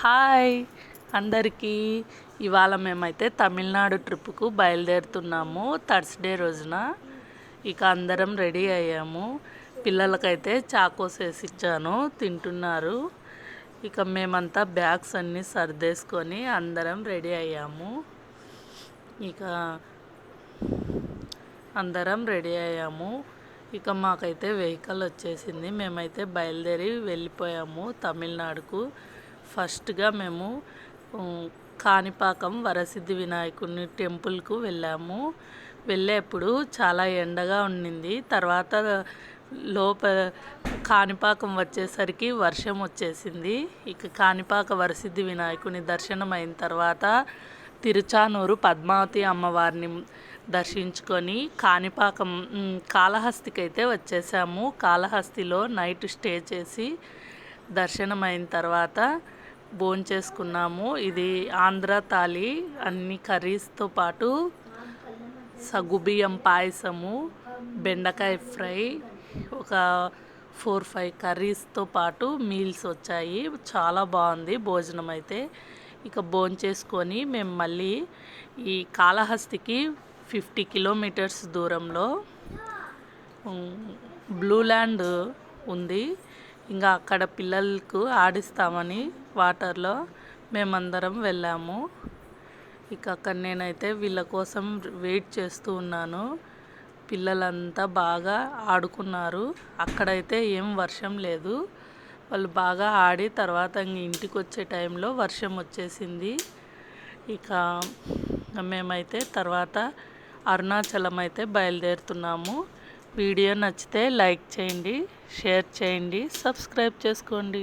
Hi అందరికీ. ఇవాళ మేమైతే తమిళనాడు ట్రిప్కు బయలుదేరుతున్నాము థర్స్డే రోజున. ఇక అందరం రెడీ అయ్యాము. పిల్లలకైతే చాకోస్ వేసి ఇచ్చాను, తింటున్నారు. ఇక మేమంతా బ్యాగ్స్ అన్నీ సర్దేసుకొని అందరం రెడీ అయ్యాము. ఇక మాకైతే వెహికల్ వచ్చేసింది. మేమైతే బయలుదేరి వెళ్ళిపోయాము తమిళనాడుకు. ఫస్ట్గా మేము కాణిపాకం వరసిద్ధి వినాయకుని టెంపుల్కు వెళ్ళేప్పుడు చాలా ఎండగా ఉండింది. తర్వాత కాణిపాకం వచ్చేసరికి వర్షం వచ్చేసింది. ఇక కాణిపాక వరసిద్ధి వినాయకుని దర్శనం అయిన తర్వాత తిరుచానూరు పద్మావతి అమ్మవారిని దర్శించుకొని కాణిపాకం కాళహస్తికి అయితే వచ్చేసాము. కాళహస్తిలో నైట్ స్టే చేసి దర్శనం అయిన తర్వాత భోంచేసుకున్నాము. ఇది ఆంధ్ర థాలి, అన్ని కర్రీస్తో పాటు సగ్గుబియ్యం పాయసము, బెండకాయ ఫ్రై, ఒక 4-5 కర్రీస్తో పాటు మీల్స్ వచ్చాయి. చాలా బాగుంది భోజనం అయితే. ఇక భోంచేసుకొని మేము మళ్ళీ ఈ కాళహస్తికి 50 కిలోమీటర్స్ దూరంలో బ్లూ ల్యాండ్ ఉంది. ఇంకా అక్కడ పిల్లలకు ఆడిస్తామని వాటర్లో మేమందరం వెళ్ళాము. ఇక అక్కడ నేనైతే వీళ్ళ కోసం వెయిట్ చేస్తూ ఉన్నాను. పిల్లలంతా బాగా ఆడుకున్నారు. అక్కడైతే ఏం వర్షం లేదు. వాళ్ళు బాగా ఆడి తర్వాత ఇంటికి వచ్చే టైంలో వర్షం వచ్చేసింది. ఇక మేమైతే తర్వాత అరుణాచలం అయితే బయలుదేరుతున్నాము. వీడియో నచ్చితే లైక్ చేయండి, షేర్ చేయండి, సబ్స్క్రైబ్ చేసుకోండి.